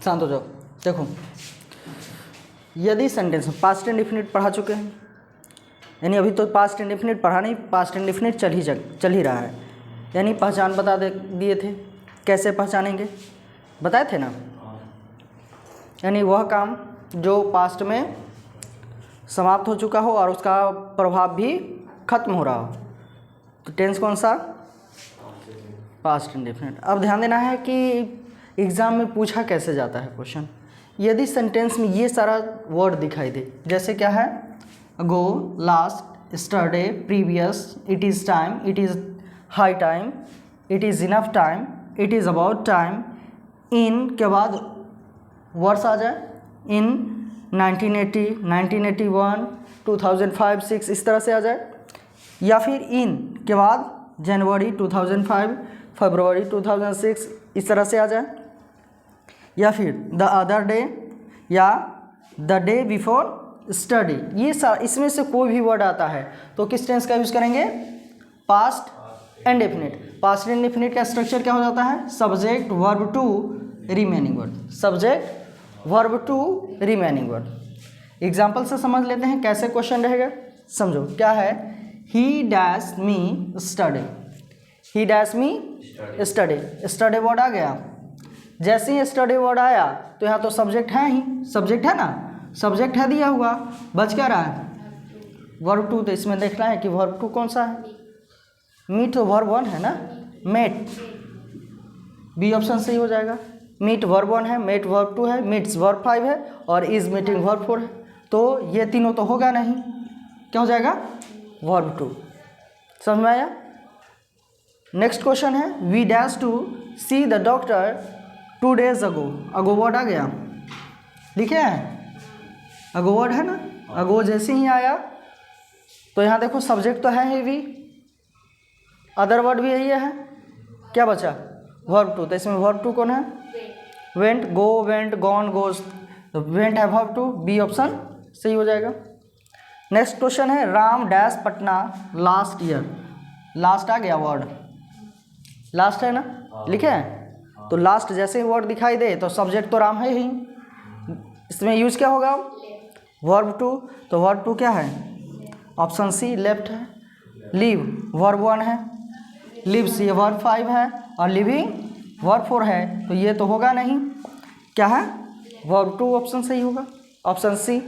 शांत हो जाओ। देखो, यदि सेंटेंस पास्ट इंडेफिनिट पढ़ा चुके हैं, यानी अभी तो पास्ट इंडेफिनिट पढ़ा नहीं, पास्ट इंडेफिनिट चल ही रहा है, यानी पहचान बता दिए थे। कैसे पहचानेंगे बताए थे ना, यानी वह काम जो पास्ट में समाप्त हो चुका हो और उसका प्रभाव भी खत्म हो रहा हो। तो टेंस कौन सा? Past indefinite. अब ध्यान देना है कि एग्ज़ाम में पूछा कैसे जाता है क्वेश्चन। यदि सेंटेंस में ये सारा वर्ड दिखाई दे, जैसे क्या है, go, last, yesterday, previous, it is time, it is high time, it is enough time, it is about time, इन के बाद वर्ड्स आ जाए, इन 1980, 1981, 2005, 6 इस तरह से आ जाए, या फिर इन के बाद जनवरी 2005, फरवरी 2006 इस तरह से आ जाए, या फिर द अदर डे या द डे बिफोर स्टडी। ये इसमें से कोई भी वर्ड आता है तो किस टेंस का यूज़ करेंगे? Past indefinite. पास्ट इंडेफिनिट का स्ट्रक्चर क्या हो जाता है? Subject, verb two, remaining word. Subject, verb two, remaining word. Example से समझ लेते हैं कैसे क्वेश्चन रहेगा। समझो क्या है, he dash me study, he dash me study. Study word आ गया, जैसे ही स्टडी वर्ड आया तो यहाँ तो सब्जेक्ट है ही, सब्जेक्ट है ना, सब्जेक्ट है दिया हुआ, बच क्या रहा है? Verb two. तो इसमें देखना है कि वर्ब टू कौन सा है? मीट तो वर्ब वन है ना, मेट, बी ऑप्शन सही हो जाएगा। मीट वर्ब वन है, मेट वर्ब टू है, मीट्स वर्ब फाइव है और इज मीटिंग वर्ब फोर है। तो ये तीनों तो होगा नहीं, क्या हो जाएगा? Verb two. समझ में आया? नेक्स्ट क्वेश्चन है, we dash to see the doctor 2 days ago. Ago word आ गया, लिखे हैं, अगो वर्ड है ना, अगो जैसे ही आया तो यहाँ देखो सब्जेक्ट तो है ही वी, अदर वर्ड भी यही है, क्या बचा? Verb two. तो इसमें वर्ब टू कौन है? Went, go, went, gone, goes. तो वेंट है वर्ब टू, बी ऑप्शन सही हो जाएगा। नेक्स्ट क्वेश्चन है, Ram dash Patna last year. Last आ गया वर्ड, लास्ट है ना, लिखे हैं। तो लास्ट जैसे ही वर्ड दिखाई दे तो सब्जेक्ट तो राम है ही, इसमें यूज क्या होगा? Verb two. तो वर्ब टू क्या है? ऑप्शन सी लेफ्ट है। लिव वर्ब वन है, लिव्स ये वर्ब फाइव है और लिविंग वर्ब फोर है, तो ये तो होगा नहीं, क्या है? वर्ब टू ऑप्शन सही होगा, ऑप्शन सी।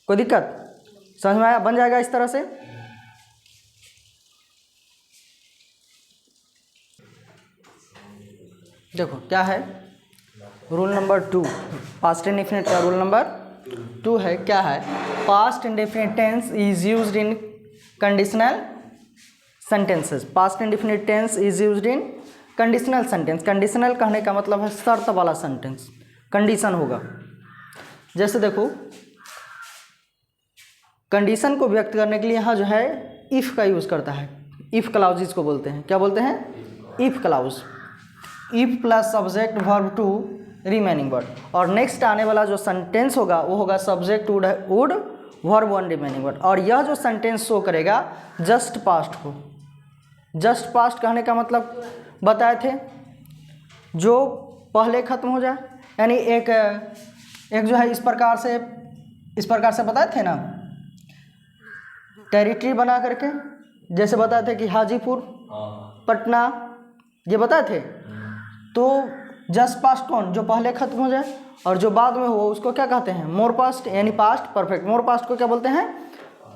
कोई दिक्कत? समझ में आया? बन जाएगा इस तरह से। देखो क्या है, रूल नंबर 2, पास्ट इंडेफिनिट का रूल नंबर 2 है, क्या है? Past indefinite tense is used in conditional sentences. Past indefinite tense is used in conditional sentence. Conditional कहने का मतलब है शर्त वाला सेंटेंस, कंडीशन होगा। जैसे देखो, कंडीशन को व्यक्त करने के लिए यहाँ जो है इफ़ का यूज़ करता है, इफ़ क्लाउज इसको बोलते हैं। क्या बोलते हैं? If clause. If plus subject verb two remaining word, और नेक्स्ट आने वाला जो सेंटेंस होगा वो होगा subject would verb one remaining word. और यह जो सेंटेंस शो करेगा जस्ट पास्ट को। जस्ट पास्ट कहने का मतलब बताए थे, जो पहले खत्म हो जाए, यानी एक जो है इस प्रकार से बताए थे ना, टेरिटरी बना करके, जैसे बताए थे कि हाजीपुर, पटना, ये बताए थे। तो जस्ट पास्ट कौन? जो पहले खत्म हो जाए, और जो बाद में हो उसको क्या कहते हैं? मोर पास्ट, यानी पास्ट परफेक्ट। मोर पास्ट को क्या बोलते हैं?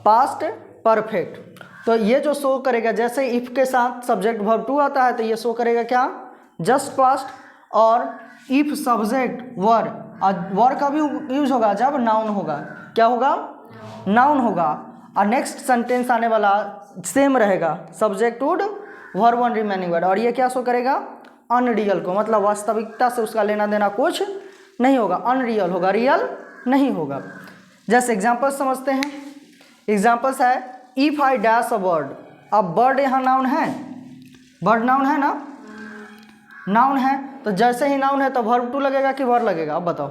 Past perfect. तो ये जो शो करेगा, जैसे इफ के साथ सब्जेक्ट वर्ब टू आता है तो ये शो करेगा क्या? Just passed. और इफ सब्जेक्ट वर्ब का भी यूज होगा जब नाउन होगा। क्या होगा? नाउन होगा। और नेक्स्ट सेंटेंस आने वाला सेम रहेगा, subject would verb one remaining word. और ये क्या शो करेगा? अनरियल को, मतलब वास्तविकता से उसका लेना देना कुछ नहीं होगा, अनरियल होगा, रियल नहीं होगा। जैसे एग्जाम्पल समझते हैं। एग्जाम्पल्स है, if I dash a bird. अब बर्ड यहाँ नाउन है, बर्ड नाउन है ना, नाउन है, तो जैसे ही नाउन है तो वर्ब टू लगेगा कि वर्ब लगेगा? अब बताओ,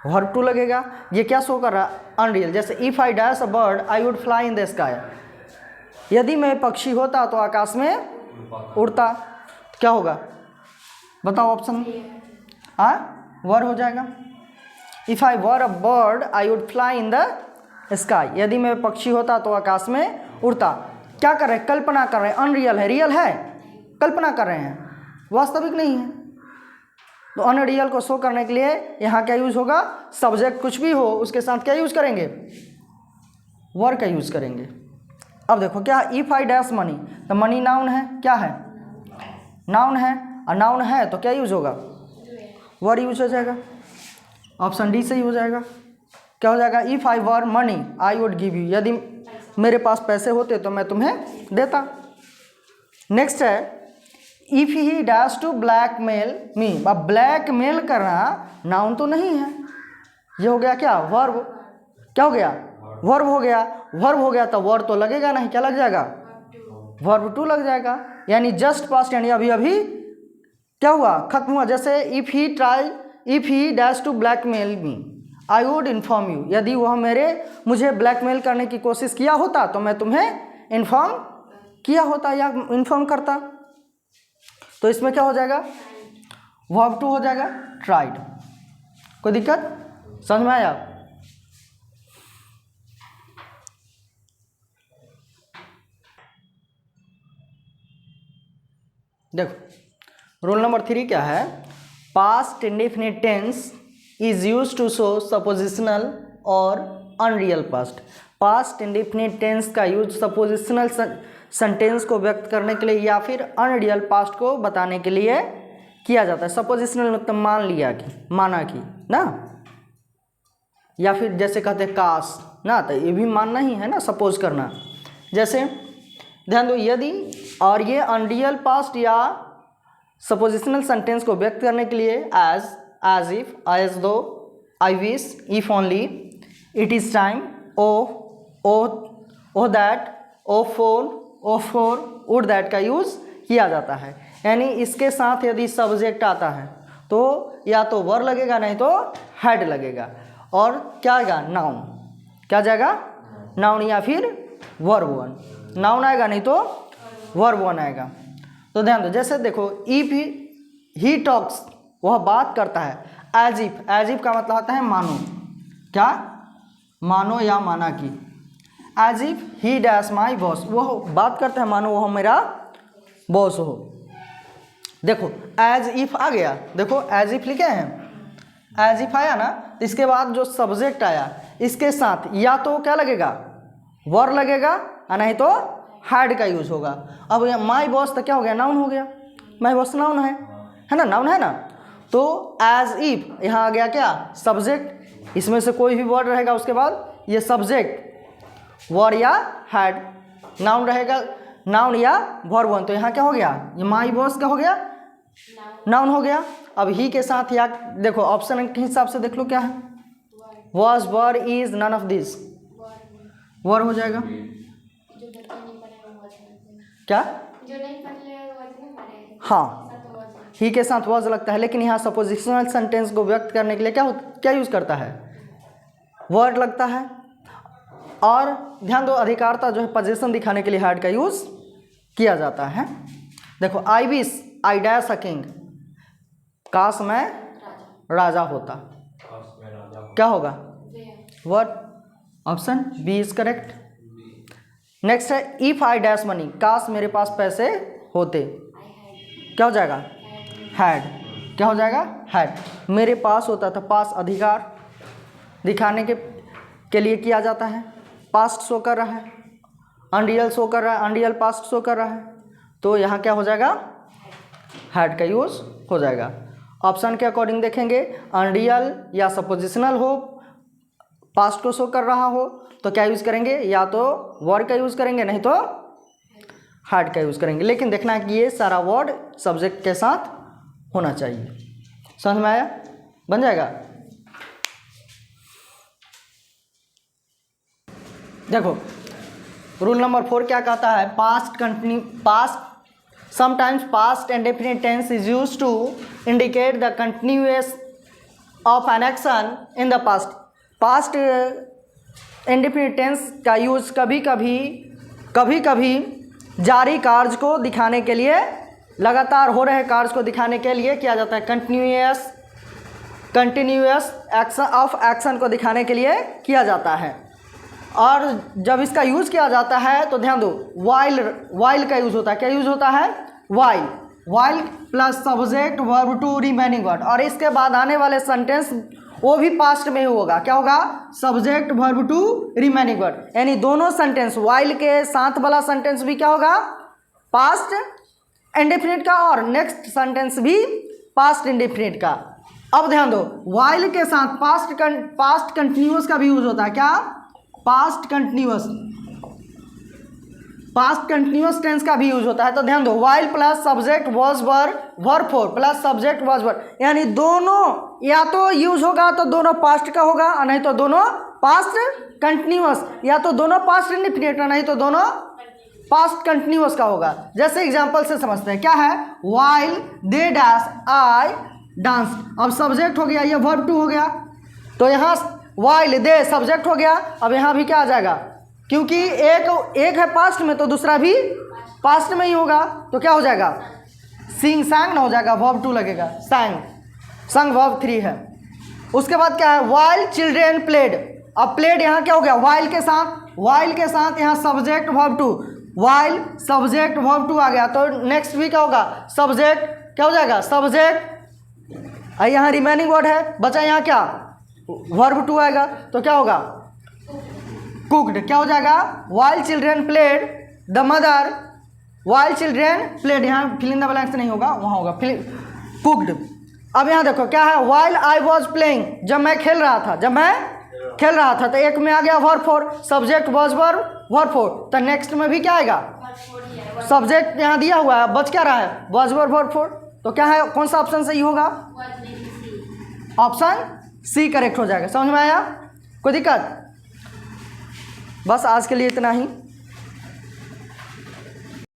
वर्ब टू लगेगा। ये क्या शो कर रहा है? अनरियल। जैसे if I dash a bird I would fly in the sky. यदि मैं पक्षी होता तो आकाश में उड़ता, क्या होगा? बताओ ऑप्शन। हाँ, वर हो जाएगा। If I were a bird I would fly in the sky, यदि मैं पक्षी होता तो आकाश में उड़ता। क्या कर रहे हैं? कल्पना कर रहे हैं। अनरियल है, रियल है, कल्पना कर रहे हैं, वास्तविक नहीं है। तो अनरियल को शो करने के लिए यहाँ क्या यूज होगा? सब्जेक्ट कुछ भी हो उसके साथ क्या यूज करेंगे? वर का यूज करेंगे। अब देखो क्या, इफ आई डैश मनी, तो मनी नाउन है, क्या है? नाउन है, और नाउन है तो क्या यूज होगा? वर यूज हो जाएगा। ऑप्शन डी सही हो जाएगा। क्या हो जाएगा? If I were money I would give you, यदि मेरे पास पैसे होते तो मैं तुम्हें देता। नेक्स्ट है, if he dash to blackmail me. अब ब्लैकमेल करना नाउन तो नहीं है, ये हो गया क्या? वर्ब। क्या हो गया? वर्ब हो गया। वर्ब हो गया तो वर्ब तो लगेगा नहीं, क्या लग जाएगा? वर्ब टू लग जाएगा। यानी जस्ट पास्ट, यानी अभी अभी क्या हुआ? खत्म हुआ। जैसे if he dash to blackmail me I would inform you, यदि वह मुझे ब्लैकमेल करने की कोशिश किया होता तो मैं तुम्हें इन्फॉर्म किया होता या इन्फॉर्म करता। तो इसमें क्या हो जाएगा? वर्ब टू हो जाएगा, ट्राइड। कोई दिक्कत? समझ में आया? देखो रूल नंबर 3 क्या है? Past indefinite tense is use to show suppositional और unreal past. Past indefinite tense का यूज सपोजिशनल सेंटेंस को व्यक्त करने के लिए या फिर अनरियल पास्ट को बताने के लिए किया जाता है। सपोजिशनल मतलब मान लिया कि, माना कि ना, या फिर जैसे कहते हैं काश ना, तो ये भी मानना ही है ना, सपोज करना। जैसे ध्यान दो, यदि और ये अनरियल पास्ट या सपोजिशनल सेंटेंस को व्यक्त करने के लिए as if, as though, I wish, if only, it is time, O that, O for, would that का यूज किया जाता है। यानी इसके साथ यदि सब्जेक्ट आता है तो या तो वर लगेगा नहीं तो हैड लगेगा, और क्या आएगा? नाउन। क्या जाएगा? नाउन या फिर वर्ब वन। नाउन आएगा नहीं तो वर्ब वन आएगा। तो ध्यान दो, जैसे देखो इफ ही टॉक्स, वह बात करता है। एज इफ का मतलब आता है मानो। क्या? मानो या माना कि। As if he dash my boss, वह बात करता है मानो वह मेरा बॉस हो। देखो एज इफ आ गया, देखो एज इफ लिखे हैं, एज इफ आया ना, तो इसके बाद जो सब्जेक्ट आया इसके साथ या तो क्या लगेगा? वर लगेगा, और नहीं तो हैड का यूज होगा। अब माई बॉस तो क्या हो गया? नाउन हो गया। माई बॉस नाउन है ना, नाउन है ना। तो एज इफ यहाँ आ गया क्या? सब्जेक्ट। इसमें से कोई भी वर्ड रहेगा उसके बाद ये सब्जेक्ट, वर या हैड, नाउन रहेगा, नाउन या वर्ब वन। तो यहाँ क्या हो गया? ये माई बॉस क्या हो गया? नाउन हो गया। अब ही के साथ या देखो ऑप्शन के हिसाब से देख लो क्या है? Was, were, is, none of this, were हो जाएगा। क्या? हाँ, ही के साथ वॉज लगता है, लेकिन यहाँ सपोजिशनल सेंटेंस को व्यक्त करने के लिए क्या यूज करता है? वर्ड लगता है। और ध्यान दो, अधिकारता जो है पोजीशन दिखाने के लिए हैड का यूज किया जाता है। देखो I wish I dash a king, काश मैं राजा होता, क्या होगा? Word. Option B is correct. Next है इफ आई डैश मनी, काश मेरे पास पैसे होते, क्या हो जाएगा? हैड। क्या हो जाएगा? हैड। मेरे पास होता था, पास अधिकार दिखाने के लिए किया जाता है। पास्ट शो कर रहा है, अनरियल शो कर रहा है, अनरियल पास्ट शो कर रहा है, तो यहाँ क्या हो जाएगा? हैड का यूज हो जाएगा। ऑप्शन के अकॉर्डिंग देखेंगे, अनरियल या सपोजिशनल हो, पास्ट को शो कर रहा हो तो क्या यूज़ करेंगे? या तो वर्ड का यूज़ करेंगे, नहीं तो हैड का यूज़ करेंगे। लेकिन देखना है कि ये सारा वर्ड सब्जेक्ट के साथ होना चाहिए। समझ में आया? बन जाएगा। देखो रूल नंबर 4 क्या कहता है? Sometimes past indefinite tense is used to indicate the continuous of an action in the past. Past indefinite tense का यूज कभी कभी जारी कार्य को दिखाने के लिए, लगातार हो रहे कार्य को दिखाने के लिए किया जाता है। Continuous continuous action of action को दिखाने के लिए किया जाता है। और जब इसका यूज़ किया जाता है तो ध्यान दो, वाइल का यूज़ होता है। क्या यूज़ होता है? While plus subject verb two remaining word. और इसके बाद आने वाले सेंटेंस वो भी पास्ट में ही होगा। क्या होगा? Subject verb two remaining word. यानी दोनों सेंटेंस, वाइल के साथ वाला सेंटेंस भी क्या होगा? पास्ट इंडेफिनिट का, और नेक्स्ट सेंटेंस भी पास्ट इंडेफिनिट का। अब ध्यान दो, वाइल के साथ पास्ट कंटिन्यूअस का भी यूज होता है। क्या? पास्ट कंटिन्यूअस टेंस का भी यूज होता है। तो ध्यान दो, while plus subject was were, verb four plus subject was वर, यानी दोनों या तो यूज होगा तो दोनों पास्ट का होगा, और नहीं तो दोनों पास्ट कंटिन्यूअस, या तो दोनों पास्ट इंडेफिनिट, नहीं तो दोनों पास्ट कंटिन्यूअस का होगा। जैसे एग्जांपल से समझते हैं। क्या है? While they dash I dance. अब सब्जेक्ट हो गया, ये वर्ब टू हो गया, तो यहाँ वाइल दे सब्जेक्ट हो गया। अब यहाँ भी क्या आ जाएगा? क्योंकि एक है पास्ट में तो दूसरा भी पास्ट में ही होगा, तो क्या हो जाएगा? सिंग सैंग ना हो जाएगा, वर्ब टू लगेगा, संग वर्ब थ्री है। उसके बाद क्या है? While children played. अब प्लेड यहाँ क्या हो गया? वाइल के साथ यहाँ subject verb two, while subject verb two आ गया, तो नेक्स्ट भी क्या होगा? सब्जेक्ट क्या हो जाएगा? सब्जेक्ट। यहाँ रिमेनिंग वर्ड है, बचा यहाँ क्या? वर्ब टू आएगा, तो क्या होगा? कुक्ड। क्या हो जाएगा? While children played the mother, while children played, यहाँ फिल इन द ब्लैंक्स नहीं होगा, वहाँ होगा कुक्ड। अब यहाँ देखो क्या है? वाइल आई वॉज प्लेइंग, जब मैं खेल रहा था, तो एक में आ गया verb four, subject was verb four, तो नेक्स्ट में भी क्या आएगा? सब्जेक्ट यहाँ दिया हुआ है, बच क्या रहा है? वॉज वर्ब फोर, तो क्या है? कौन सा ऑप्शन सही होगा? ऑप्शन सी करेक्ट हो जाएगा। समझ में आया? कोई दिक्कत? बस आज के लिए इतना ही।